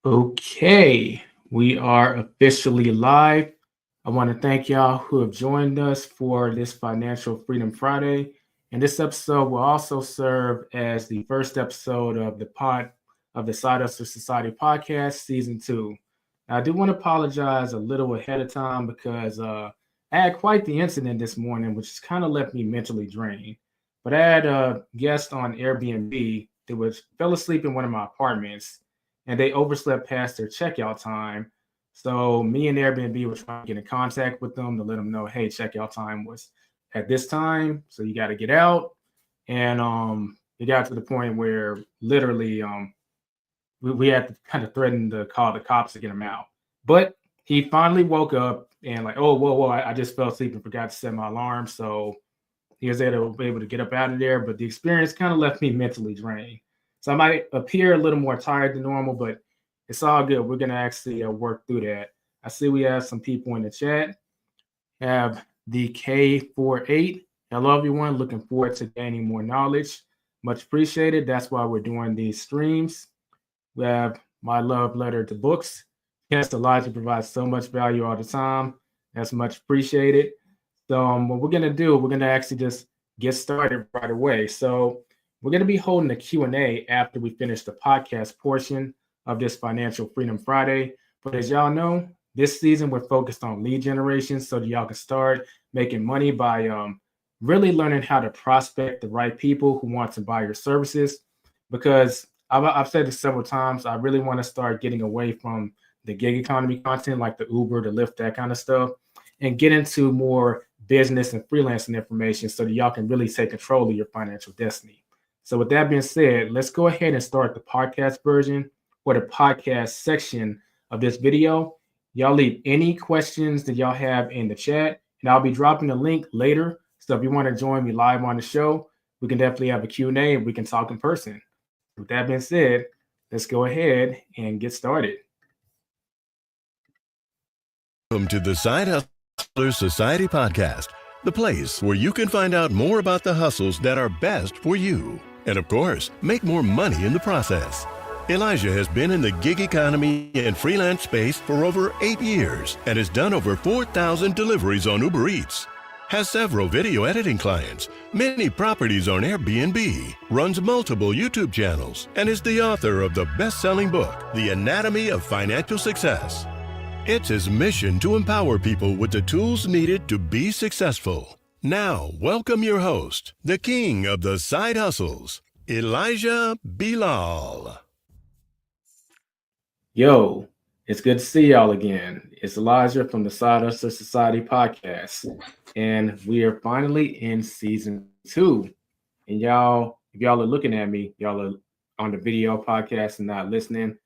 Okay, we are officially live. I want to thank y'all who have joined us for this Financial Freedom Friday. And this episode will also serve as the first episode of the Side Hustle Society podcast, season 2. Now, I do want to apologize a little ahead of time because I had quite the incident this morning, which has kind of left me mentally drained. But I had a guest on Airbnb that fell asleep in one of my apartments and they overslept past their checkout time. So me and Airbnb were trying to get in contact with them to let them know, hey, checkout time was at this time, so you got to get out. And it got to the point where literally we had to kind of threaten to call the cops to get him out. But he finally woke up and like, oh, whoa, I just fell asleep and forgot to set my alarm. So he was able to get up out of there. But the experience kind of left me mentally drained. So I might appear a little more tired than normal, but it's all good. We're going to actually work through that. I see we have some people in the chat. Have the K48. Hello, everyone. Looking forward to gaining more knowledge. Much appreciated. That's why we're doing these streams. We have my love letter to books. Yes, Elijah provides so much value all the time. That's much appreciated. So what we're going to do, we're going to actually just get started right away. So we're going to be holding a Q&A after we finish the podcast portion of this Financial Freedom Friday. But as y'all know, this season we're focused on lead generation so that y'all can start making money by really learning how to prospect the right people who want to buy your services. Because I've said this several times, I really want to start getting away from the gig economy content like the Uber, the Lyft, that kind of stuff, and get into more business and freelancing information so that y'all can really take control of your financial destiny. So, with that being said, let's go ahead and start the podcast version or the podcast section of this video. Y'all leave any questions that y'all have in the chat, and I'll be dropping a link later. So if you want to join me live on the show, we can definitely have a Q&A and we can talk in person. With that being said, let's go ahead and get started. Welcome to the Side Hustlers Society podcast, the place where you can find out more about the hustles that are best for you. And of course, make more money in the process. Elijah has been in the gig economy and freelance space for over 8 years and has done over 4,000 deliveries on Uber Eats, has several video editing clients, many properties on Airbnb, runs multiple YouTube channels, and is the author of the best-selling book, The Anatomy of Financial Success. It's his mission to empower people with the tools needed to be successful. Now, welcome your host, the king of the side hustles, Elijah Bilel. Yo, it's good to see y'all again. It's Elijah from the Side Hustle Society podcast, and we are finally in season 2. And y'all, if y'all are looking at me, y'all are on the video podcast and not listening,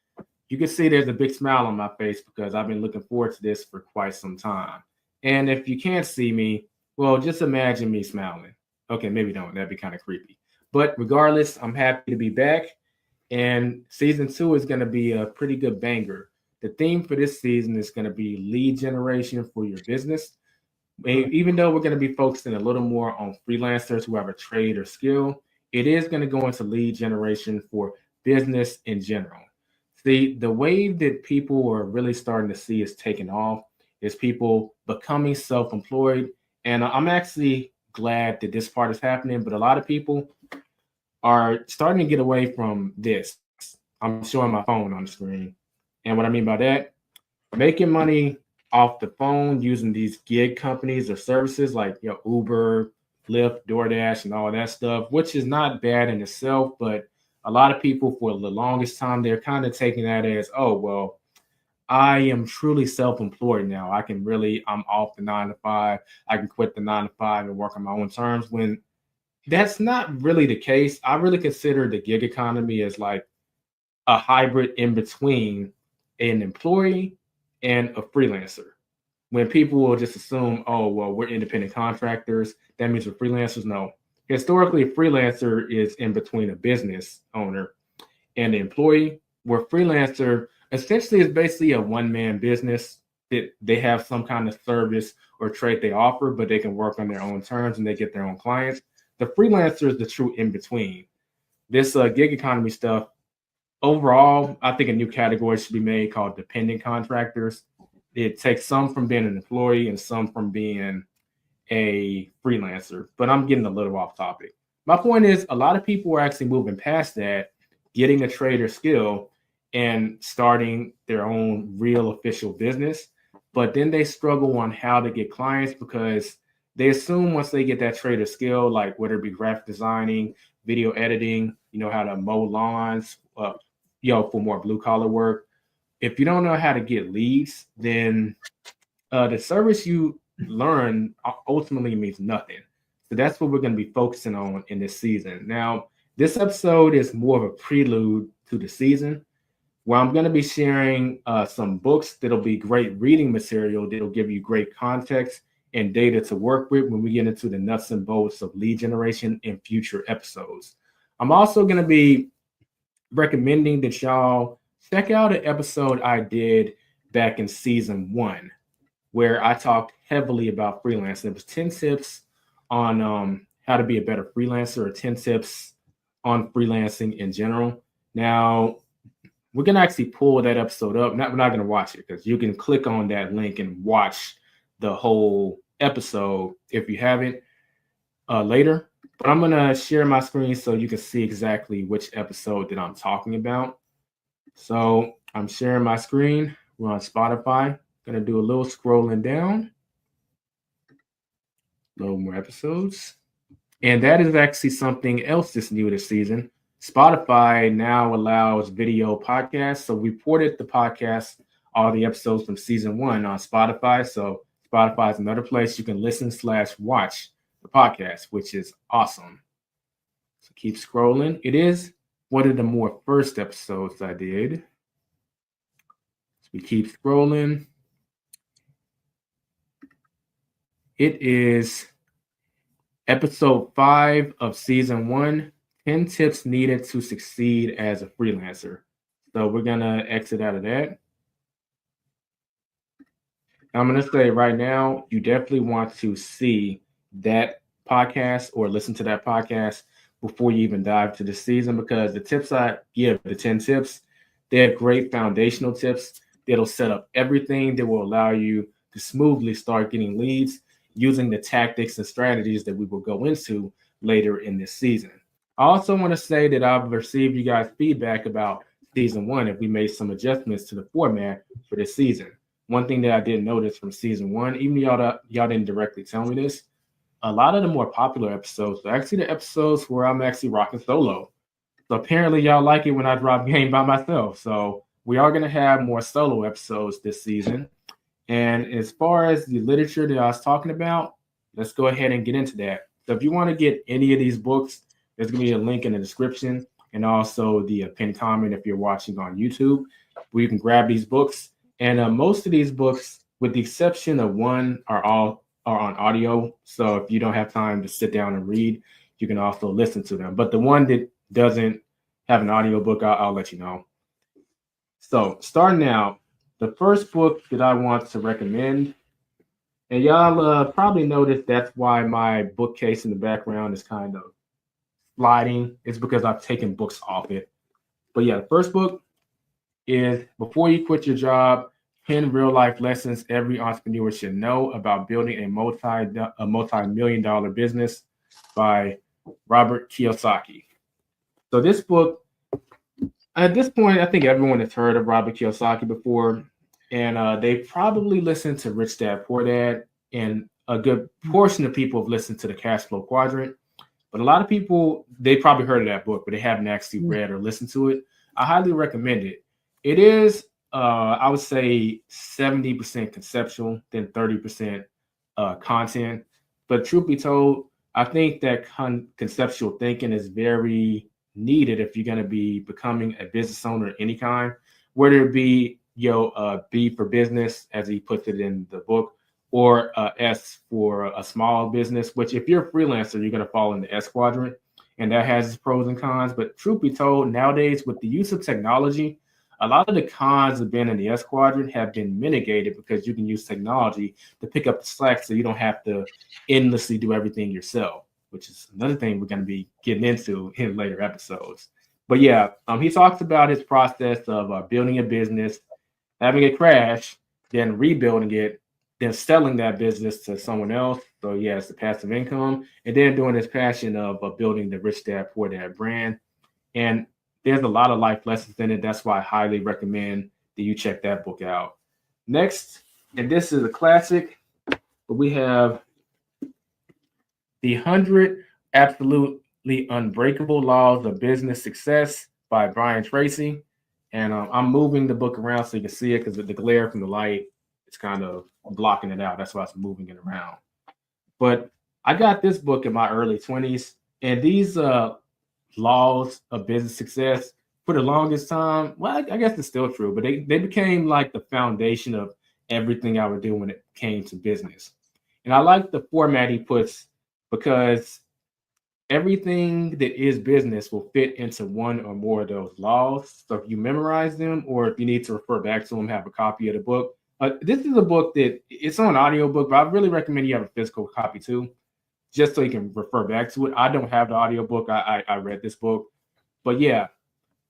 you can see there's a big smile on my face because I've been looking forward to this for quite some time. And if you can't see me, well, just imagine me smiling. Okay, maybe don't. That'd be kind of creepy. But regardless, I'm happy to be back. And season 2 is going to be a pretty good banger. The theme for this season is going to be lead generation for your business. Even though we're going to be focusing a little more on freelancers who have a trade or skill, it is going to go into lead generation for business in general. See, the wave that people are really starting to see is taking off is people becoming self-employed. And I'm actually glad that this part is happening, but a lot of people are starting to get away from this. I'm showing my phone on the screen. And what I mean by that, making money off the phone using these gig companies or services like Uber, Lyft, DoorDash, and all that stuff, which is not bad in itself, but a lot of people for the longest time, they're kind of taking that as, oh, well, I am truly self-employed now. I'm off the 9 to 5. I can quit the 9 to 5 and work on my own terms, when that's not really the case. I really consider the gig economy as like a hybrid in between an employee and a freelancer. When people will just assume, oh, well, we're independent contractors, that means we're freelancers. No. Historically, a freelancer is in between a business owner and the employee, where freelancer essentially is basically a one-man business that they have some kind of service or trade they offer, but they can work on their own terms and they get their own clients. The freelancer is the true in-between. This gig economy stuff, overall, I think a new category should be made called dependent contractors. It takes some from being an employee and some from being a freelancer, but I'm getting a little off topic. My point is, a lot of people are actually moving past that, getting a trade or skill and starting their own real official business, but then they struggle on how to get clients because they assume once they get that trade or skill, like whether it be graphic designing, video editing, how to mow lawns, for more blue collar work. If you don't know how to get leads, then the service you learn ultimately means nothing. So that's what we're going to be focusing on in this season. Now, this episode is more of a prelude to the season, where I'm going to be sharing some books that'll be great reading material that'll give you great context and data to work with when we get into the nuts and bolts of lead generation in future episodes. I'm also going to be recommending that y'all check out an episode I did back in season 1, where I talked heavily about freelancing. It was 10 tips on how to be a better freelancer, or 10 tips on freelancing in general. Now, we're going to actually pull that episode up. We're not going to watch it because you can click on that link and watch the whole episode if you haven't later. But I'm going to share my screen so you can see exactly which episode that I'm talking about. So I'm sharing my screen. We're on Spotify. Going to do a little scrolling down. A little more episodes. And that is actually something else that's new this season. Spotify now allows video podcasts. So we ported the podcast, all the episodes from season one on Spotify. So Spotify is another place you can listen slash watch the podcast, which is awesome. So keep scrolling. It is one of the more first episodes I did. So we keep scrolling. It is episode 5 of season 1, 10 tips needed to succeed as a freelancer. So we're going to exit out of that. I'm going to say right now, you definitely want to see that podcast or listen to that podcast before you even dive to the season, because the tips I give, the 10 tips, they have great foundational tips that'll set up everything that will allow you to smoothly start getting leads using the tactics and strategies that we will go into later in this season. I also want to say that I've received you guys feedback about season 1 if we made some adjustments to the format for this season. One thing that I did notice from season 1, even y'all didn't directly tell me this, a lot of the more popular episodes are actually the episodes where I'm actually rocking solo. So apparently y'all like it when I drop game by myself. So we are going to have more solo episodes this season. And as far as the literature that I was talking about, let's go ahead and get into that. So if you want to get any of these books, there's going to be a link in the description and also the pinned comment if you're watching on YouTube, where you can grab these books. And most of these books, with the exception of one, are on audio. So if you don't have time to sit down and read, you can also listen to them. But the one that doesn't have an audio book, I'll let you know. So starting now, the first book that I want to recommend, and y'all probably noticed that's why my bookcase in the background is kind of sliding. It's because I've taken books off it. But yeah, the first book is Before You Quit Your Job, 10 Real Life Lessons Every Entrepreneur Should Know About Building a multi-million dollar business by Robert Kiyosaki. So this book, at this point, I think everyone has heard of Robert Kiyosaki before, and they probably listened to Rich Dad Poor Dad, and a good portion of people have listened to the Cash Flow Quadrant. But a lot of people, they probably heard of that book, but they haven't actually read or listened to it. I highly recommend it. It is, I would say, 70% conceptual, then 30% content. But truth be told, I think that conceptual thinking is very needed if you're going to be becoming a business owner of any kind, whether it be B for business, as he puts it in the book, or S for a small business, which if you're a freelancer, you're going to fall in the S quadrant, and that has its pros and cons. But truth be told, nowadays with the use of technology, a lot of the cons of being in the S quadrant have been mitigated because you can use technology to pick up the slack so you don't have to endlessly do everything yourself, which is another thing we're going to be getting into in later episodes. But yeah, he talks about his process of building a business, having it crash, then rebuilding it, then selling that business to someone else. So yeah, it's the passive income, and then doing his passion of building the Rich Dad Poor Dad brand. And there's a lot of life lessons in it. That's why I highly recommend that you check that book out. Next, and this is a classic, but we have The 100 Absolutely Unbreakable Laws of Business Success by Brian Tracy. And I'm moving the book around so you can see it because the glare from the light is kind of blocking it out. That's why I'm moving it around. But I got this book in my early 20s, and these laws of business success for the longest time, well, I guess it's still true, but they became like the foundation of everything I would do when it came to business. And I like the format he puts because everything that is business will fit into one or more of those laws. So if you memorize them, or if you need to refer back to them, have a copy of the book. This is a book that it's on audiobook, but I really recommend you have a physical copy too, just so you can refer back to it. I don't have the audiobook. I read this book. But yeah,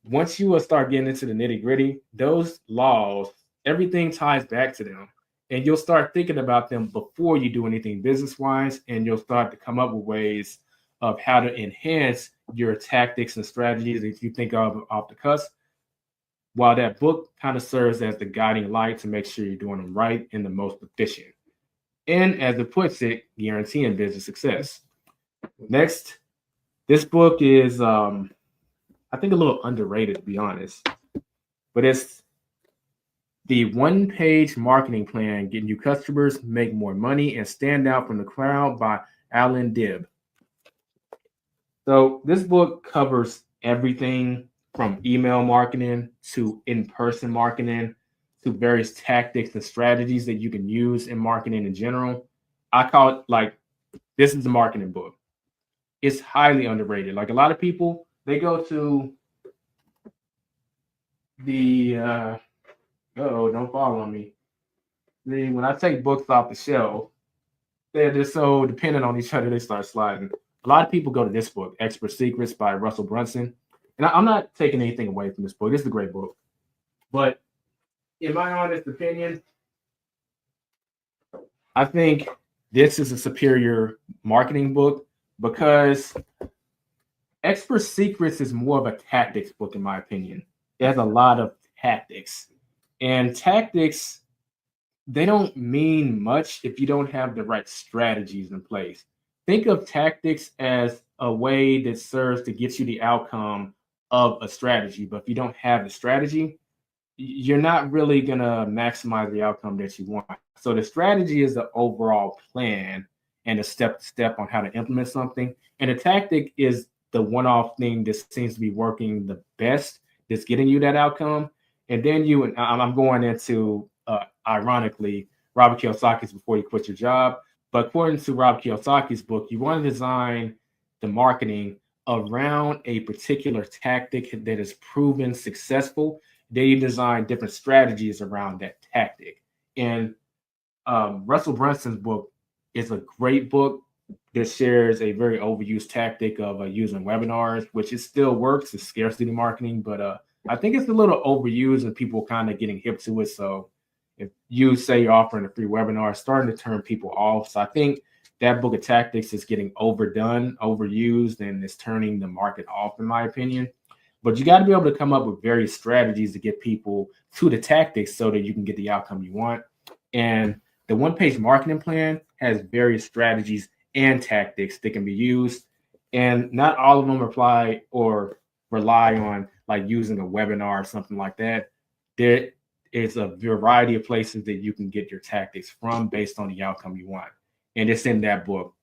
once you start getting into the nitty gritty, those laws, everything ties back to them. And you'll start thinking about them before you do anything business wise. And you'll start to come up with ways of how to enhance your tactics and strategies that you think of off the cuff. While that book kind of serves as the guiding light to make sure you're doing them right and the most efficient. And as it puts it, guaranteeing business success. Next, this book is, I think, a little underrated, to be honest, but it's The One-Page Marketing Plan: Getting You Customers, Make More Money, and Stand Out from the Crowd by Alan Dibb. So this book covers everything from email marketing to in-person marketing to various tactics and strategies that you can use in marketing in general. I call it like this is a marketing book. It's highly underrated. Like a lot of people, they go to the don't fall on me. When I take books off the shelf, they're just so dependent on each other, they start sliding. A lot of people go to this book, Expert Secrets by Russell Brunson. And I'm not taking anything away from this book. This is a great book. But in my honest opinion, I think this is a superior marketing book because Expert Secrets is more of a tactics book, in my opinion. It has a lot of tactics. And tactics, they don't mean much if you don't have the right strategies in place. Think of tactics as a way that serves to get you the outcome of a strategy. But if you don't have the strategy, you're not really going to maximize the outcome that you want. So the strategy is the overall plan and a step on how to implement something. And a tactic is the one-off thing that seems to be working the best, that's getting you that outcome. And then I'm going into, ironically, Robert Kiyosaki's Before You Quit Your Job. But according to Rob Kiyosaki's book, you want to design the marketing around a particular tactic that is proven successful. Then you design different strategies around that tactic. And Russell Brunson's book is a great book that shares a very overused tactic of using webinars, which it still works. It's scarcity marketing, but I think it's a little overused and people kind of getting hip to it. So if you say you're offering a free webinar, it's starting to turn people off. So I think that book of tactics is getting overdone, overused, and it's turning the market off, in my opinion. But you got to be able to come up with various strategies to get people to the tactics so that you can get the outcome you want. And the one-page marketing plan has various strategies and tactics that can be used. And not all of them apply or rely on like using a webinar or something like that. There is a variety of places that you can get your tactics from based on the outcome you want. And it's in that book.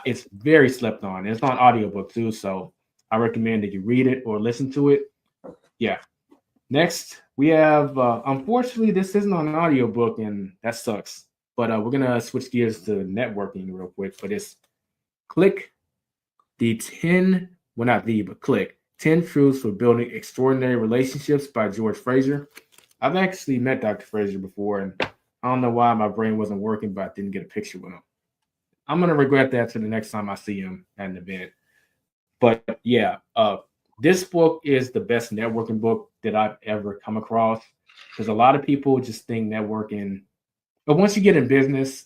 It's very slept on. It's on audiobook too. So I recommend that you read it or listen to it. Yeah. Next, we have, unfortunately, this isn't on an audiobook, and that sucks. But we're going to switch gears to networking real quick. But it's Click the 10, well, not the, but Click 10 Truths for Building Extraordinary Relationships by George Fraser. I've actually met Dr. Fraser before, and I don't know why my brain wasn't working, but I didn't get a picture with him. I'm going to regret that to the next time I see him at an event. But yeah, this book is the best networking book that I've ever come across because a lot of people just think networking, but once you get in business,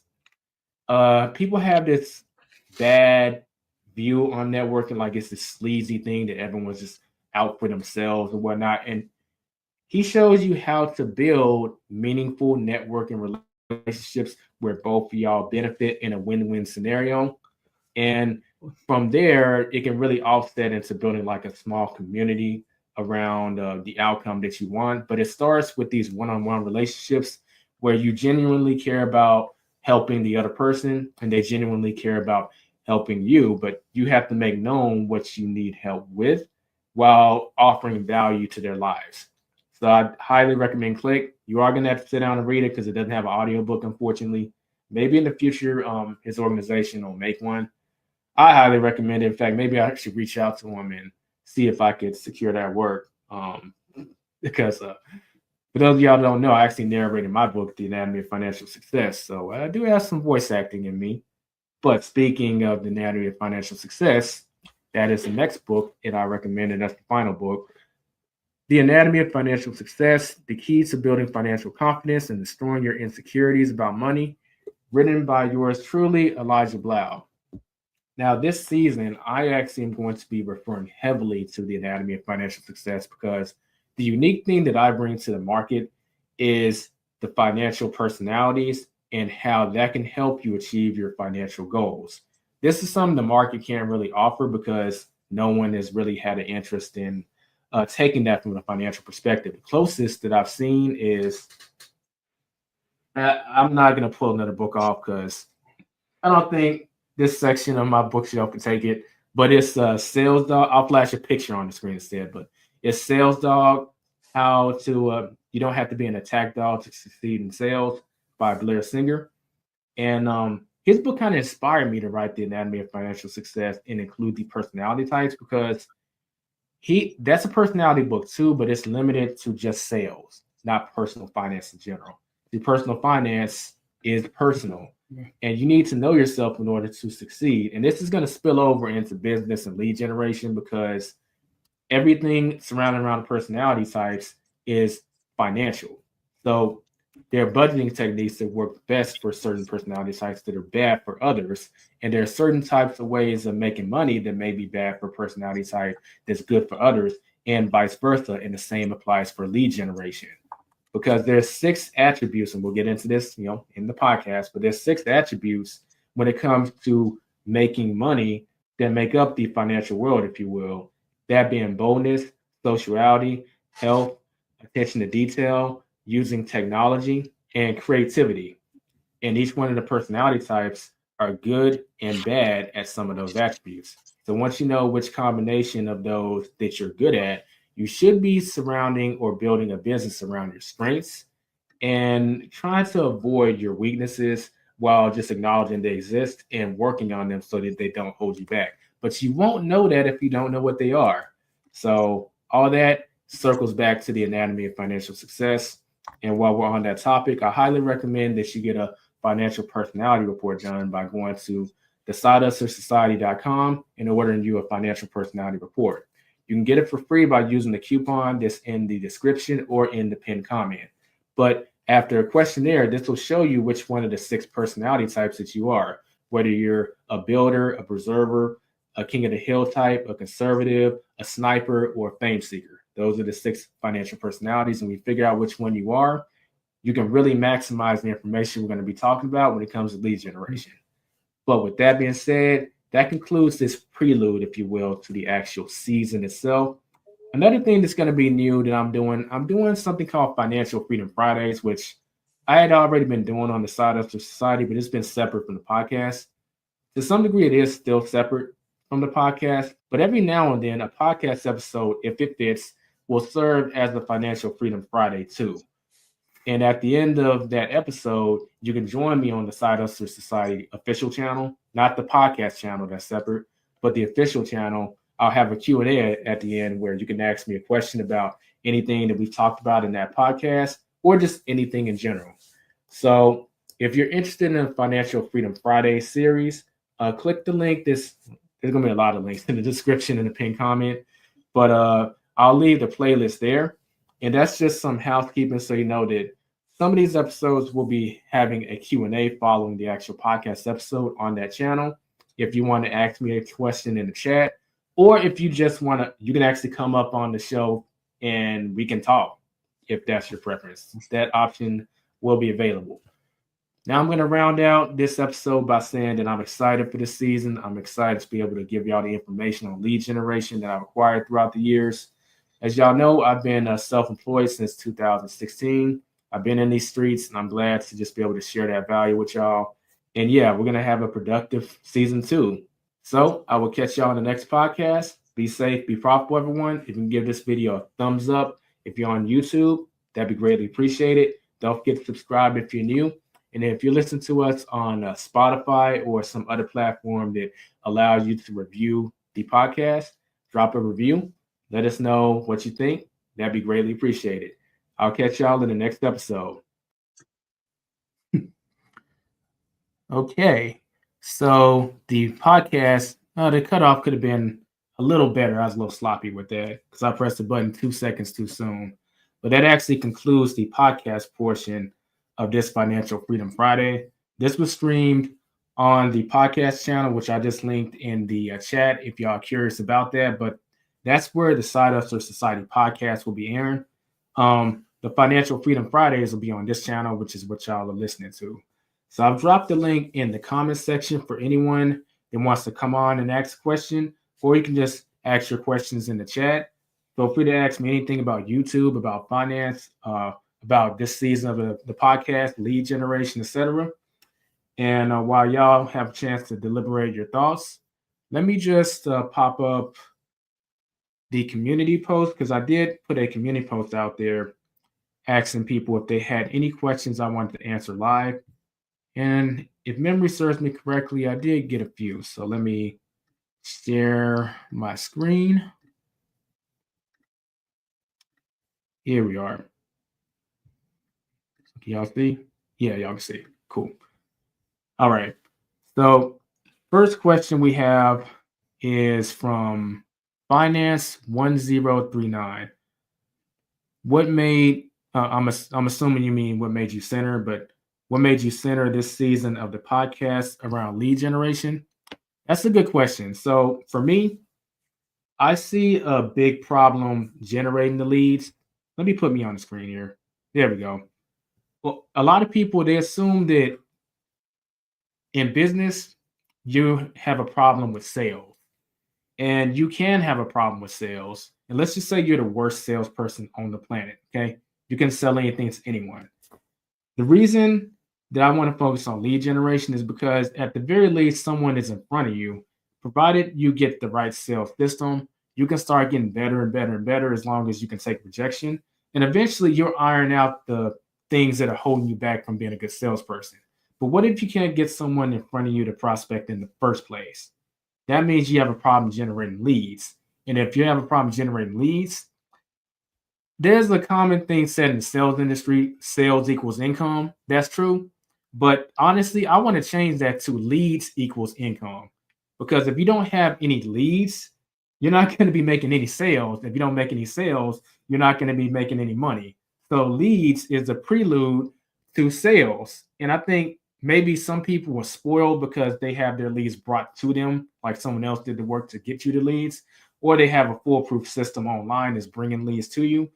people have this bad view on networking, like it's this sleazy thing that everyone's just out for themselves and whatnot. And he shows you how to build meaningful networking relationships where both of y'all benefit in a win-win scenario. And from there, it can really offset into building like a small community around the outcome that you want. But it starts with these one-on-one relationships where you genuinely care about helping the other person and they genuinely care about helping you. But you have to make known what you need help with while offering value to their lives. So I highly recommend Click. You are going to have to sit down and read it because it doesn't have an audiobook, unfortunately. Maybe in the future, his organization will make one. I highly recommend it. In fact, maybe I should reach out to him and see if I could secure that work. Because for those of y'all that don't know, I actually narrated my book, The Anatomy of Financial Success. So I do have some voice acting in me. But speaking of The Anatomy of Financial Success, that is the next book, and I recommend it. That's the final book. The Anatomy of Financial Success, The Key to Building Financial Confidence and Destroying Your Insecurities About Money, written by yours truly, Elijah Bilel. Now, this season, I actually am going to be referring heavily to the Anatomy of Financial Success because the unique thing that I bring to the market is the financial personalities and how that can help you achieve your financial goals. this is something the market can't really offer because no one has really had an interest in taking that from a financial perspective. The closest that I've seen is I'm not going to pull another book off because I don't think this section of my bookshelf can take it, but it's Sales Dog. I'll flash a picture on the screen instead, but it's Sales Dog, How to You Don't Have to Be an Attack Dog to Succeed in Sales by Blair Singer. And his book kind of inspired me to write The Anatomy of Financial Success and include the personality types because that's a personality book too, but it's limited to just sales, not personal finance in general. The personal finance is personal, and you need to know yourself in order to succeed. And this is going to spill over into business and lead generation because everything surrounding around personality types is financial. So there are budgeting techniques that work best for certain personality types that are bad for others. And there are certain types of ways of making money that may be bad for personality type that's good for others, and vice versa. And the same applies for lead generation. Because there's 6 attributes, and we'll get into this, in the podcast, but there's 6 attributes when it comes to making money that make up the financial world, if you will. That being boldness, sociality, health, attention to detail, using technology, and creativity. And each one of the personality types are good and bad at some of those attributes. So once you know which combination of those that you're good at, you should be surrounding or building a business around your strengths and trying to avoid your weaknesses while just acknowledging they exist and working on them so that they don't hold you back. But you won't know that if you don't know what they are. So all that circles back to the anatomy of financial success. And while we're on that topic, I highly recommend that you get a financial personality report done by going to thesidehustlersociety.com and ordering you a financial personality report. You can get it for free by using the coupon that's in the description or in the pinned comment. But after a questionnaire, this will show you which one of the 6 personality types that you are, whether you're a builder, a preserver, a king of the hill type, a conservative, a sniper, or a fame seeker. Those are the 6 financial personalities. And we figure out which one you are, you can really maximize the information we're going to be talking about when it comes to lead generation. But with that being said, that concludes this prelude, if you will, to the actual season itself. Another thing that's going to be new that I'm doing something called Financial Freedom Fridays, which I had already been doing on the Side Hustle Society, but it's been separate from the podcast. To some degree, it is still separate from the podcast, but every now and then a podcast episode, if it fits, will serve as the Financial Freedom Friday too. And at the end of that episode, you can join me on the Side Hustle Society official channel, not the podcast channel that's separate, but the official channel. I'll have a Q&A at the end where you can ask me a question about anything that we've talked about in that podcast or just anything in general. So if you're interested in the Financial Freedom Friday series, click the link. There's going to be a lot of links in the description and the pinned comment, but I'll leave the playlist there. And that's just some housekeeping so you know that some of these episodes will be having a Q&A following the actual podcast episode on that channel. If you want to ask me a question in the chat, or if you just want to, you can actually come up on the show and we can talk if that's your preference. That option will be available. Now I'm going to round out this episode by saying that I'm excited for this season. I'm excited to be able to give y'all the information on lead generation that I've acquired throughout the years. As y'all know, I've been self-employed since 2016. I've been in these streets, and I'm glad to just be able to share that value with y'all. And yeah, we're going to have a productive season 2. So I will catch y'all on the next podcast. Be safe, be profitable, everyone. If you can give this video a thumbs up, if you're on YouTube, that'd be greatly appreciated. Don't forget to subscribe if you're new. And if you listen to us on Spotify or some other platform that allows you to review the podcast, drop a review. Let us know what you think. That'd be greatly appreciated. I'll catch y'all in the next episode. Okay. So the podcast, the cutoff could have been a little better. I was a little sloppy with that because I pressed the button 2 seconds too soon. But that actually concludes the podcast portion of this Financial Freedom Friday. This was streamed on the podcast channel, which I just linked in the chat if y'all are curious about that. But that's where the Side Hustler Society podcast will be airing. The Financial Freedom Fridays will be on this channel, which is what y'all are listening to. So I've dropped the link in the comment section for anyone that wants to come on and ask a question, or you can just ask your questions in the chat. Feel free to ask me anything about YouTube, about finance, about this season of the podcast, lead generation, etc. And while y'all have a chance to deliberate your thoughts, let me just pop up the community post, because I did put a community post out there asking people if they had any questions I wanted to answer live. And if memory serves me correctly, I did get a few. So let me share my screen. Here we are. Can y'all see? Yeah, y'all can see. Cool. All right. So first question we have is from Finance 1039. What made I'm assuming you mean what made you center, but what made you center this season of the podcast around lead generation? That's a good question. So for me, I see a big problem generating the leads. Let me put me on the screen here. There we go. Well, a lot of people, they assume that in business, you have a problem with sales. And you can have a problem with sales. And let's just say you're the worst salesperson on the planet. Okay. You can sell anything to anyone. The reason that I want to focus on lead generation is because at the very least, someone is in front of you. Provided you get the right sales system, you can start getting better and better and better as long as you can take rejection. And eventually you'll iron out the things that are holding you back from being a good salesperson. But what if you can't get someone in front of you to prospect in the first place? That means you have a problem generating leads. And if you have a problem generating leads, there's a common thing said in the sales industry, sales equals income. That's true. But honestly, I want to change that to leads equals income. Because if you don't have any leads, you're not going to be making any sales. If you don't make any sales, you're not going to be making any money. So leads is a prelude to sales. And I think maybe some people were spoiled because they have their leads brought to them, like someone else did the work to get you the leads, or they have a foolproof system online that's bringing leads to you.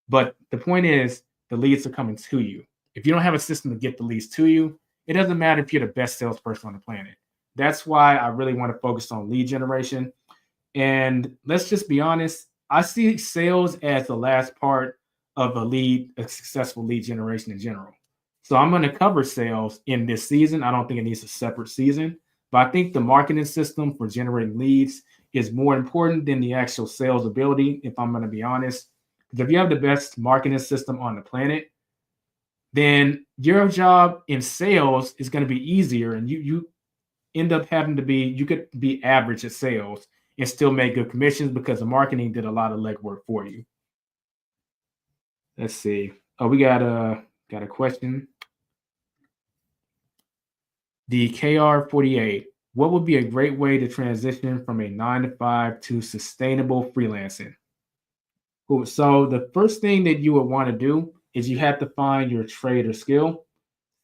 But the point is, the leads are coming to you. If you don't have a system to get the leads to you, it doesn't matter if you're the best salesperson on the planet. That's why I really want to focus on lead generation. And let's just be honest, I see sales as the last part of a successful lead generation in general. So I'm going to cover sales in this season. I don't think it needs a separate season, but I think the marketing system for generating leads is more important than the actual sales ability, if I'm going to be honest. Because if you have the best marketing system on the planet, then your job in sales is going to be easier, and you end up having to be, you could be average at sales and still make good commissions because the marketing did a lot of legwork for you. Let's see. Oh, we got a question. The KR48. What would be a great way to transition from a 9-to-5 to sustainable freelancing? Cool. So the first thing that you would want to do is you have to find your trade or skill.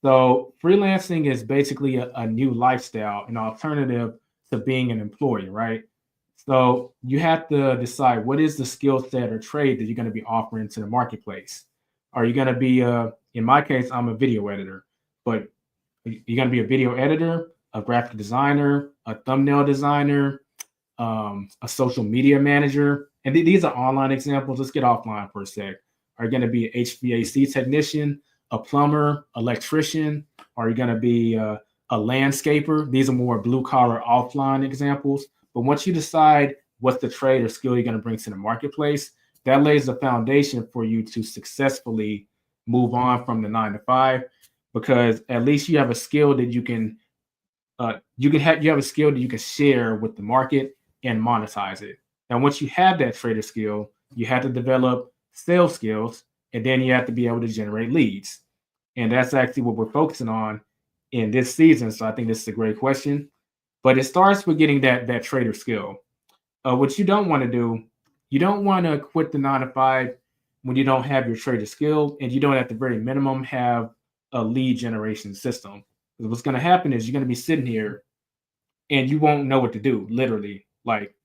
So freelancing is basically a new lifestyle, an alternative to being an employee, right? So you have to decide what is the skill set or trade that you're going to be offering to the marketplace. Are you going to be, in my case, I'm a video editor, but you're going to be a video editor, a graphic designer, a thumbnail designer, a social media manager. And these are online examples. Let's get offline for a sec. Are you going to be an HVAC technician, a plumber, electrician? Are you going to be a landscaper? These are more blue collar offline examples. But once you decide what's the trade or skill you're going to bring to the marketplace, that lays the foundation for you to successfully move on from the 9-to-5, because at least you have a skill that you have a skill that you can share with the market and monetize it. Now, once you have that trader skill, you have to develop sales skills, and then you have to be able to generate leads. And that's actually what we're focusing on in this season. So I think this is a great question. But it starts with getting that trader skill. What you don't want to do, you don't want to quit the 9-to-5 when you don't have your trader skill, and you don't at the very minimum have a lead generation system. Because what's going to happen is you're going to be sitting here and you won't know what to do, literally. Like,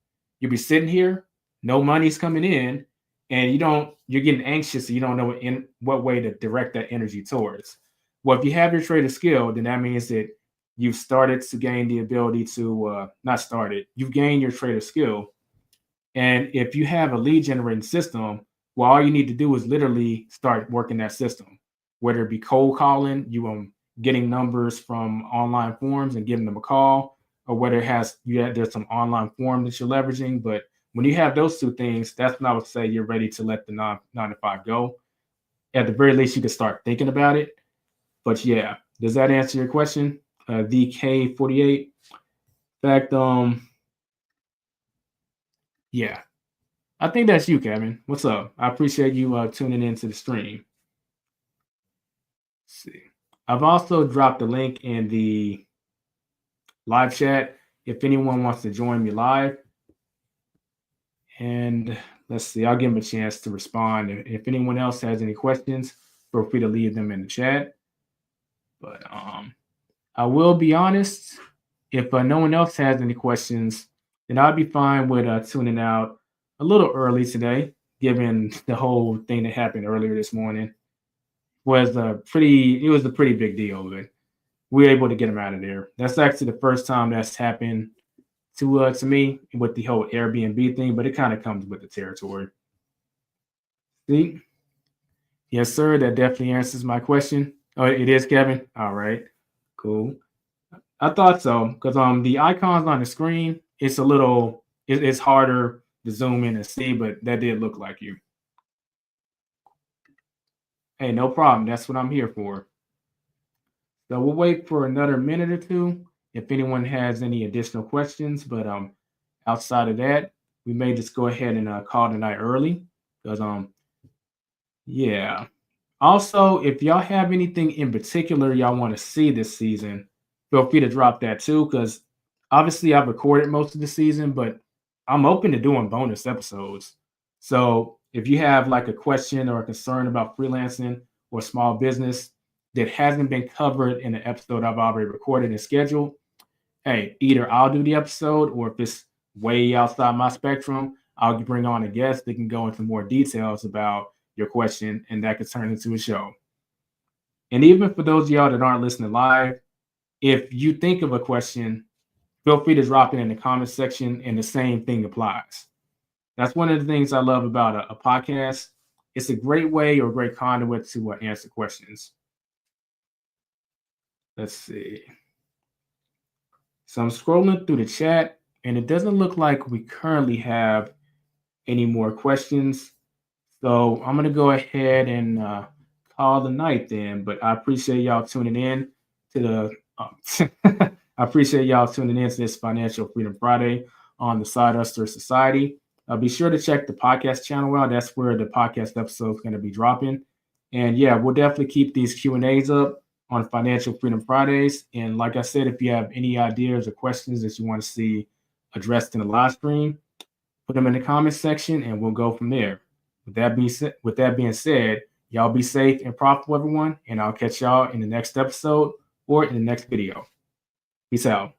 you'll be sitting here, no money's coming in, and you're getting anxious, and you don't know what way to direct that energy towards. Well, if you have your trader skill, then that means that you've started to gain the ability to not started, you've gained your trader skill. And if you have a lead generating system, well, all you need to do is literally start working that system, whether it be cold calling, getting numbers from online forums and giving them a call, or whether there's some online form that you're leveraging. But when you have those two things, that's when I would say you're ready to let the nine to five go. At the very least, you can start thinking about it. But yeah, does that answer your question? The K48. In fact, yeah, I think that's you, Kevin. What's up? I appreciate you tuning into the stream. Let's see. I've also dropped the link in the live chat if anyone wants to join me live. And let's see, I'll give them a chance to respond. If anyone else has any questions, feel free to leave them in the chat. But I will be honest, if no one else has any questions, then I'll be fine with tuning out a little early today, given the whole thing that happened earlier this morning. It was a pretty big deal, but we were able to get him out of there. That's actually the first time that's happened to me with the whole Airbnb thing, but it kind of comes with the territory. See? Yes, sir. That definitely answers my question. Oh, it is, Kevin. All right, cool. I thought so because the icons on the screen, it's harder to zoom in and see, but that did look like you. Hey, no problem. That's what I'm here for. So we'll wait for another minute or two if anyone has any additional questions. But outside of that, we may just go ahead and call tonight early because yeah. Also, if y'all have anything in particular y'all want to see this season, feel free to drop that too. Because obviously I've recorded most of the season, but I'm open to doing bonus episodes. So if you have like a question or a concern about freelancing or small business that hasn't been covered in an episode I've already recorded and scheduled, hey, either I'll do the episode or if it's way outside my spectrum, I'll bring on a guest that can go into more details about your question and that could turn into a show. And even for those of y'all that aren't listening live, if you think of a question, feel free to drop it in the comment section and the same thing applies. That's one of the things I love about a podcast. It's a great way or a great conduit to answer questions. Let's see. So I'm scrolling through the chat and it doesn't look like we currently have any more questions. So I'm going to go ahead and call the night then, but I appreciate y'all tuning in to the I appreciate y'all tuning in to this Financial Freedom Friday on the Side Hustler Society. Be sure to check the podcast channel out. That's where the podcast episode is going to be dropping. And yeah, we'll definitely keep these Q&As up on Financial Freedom Fridays. And like I said, if you have any ideas or questions that you want to see addressed in the live stream, put them in the comments section and we'll go from there. With that being said, y'all be safe and profitable, everyone. And I'll catch y'all in the next episode or in the next video. Peace out.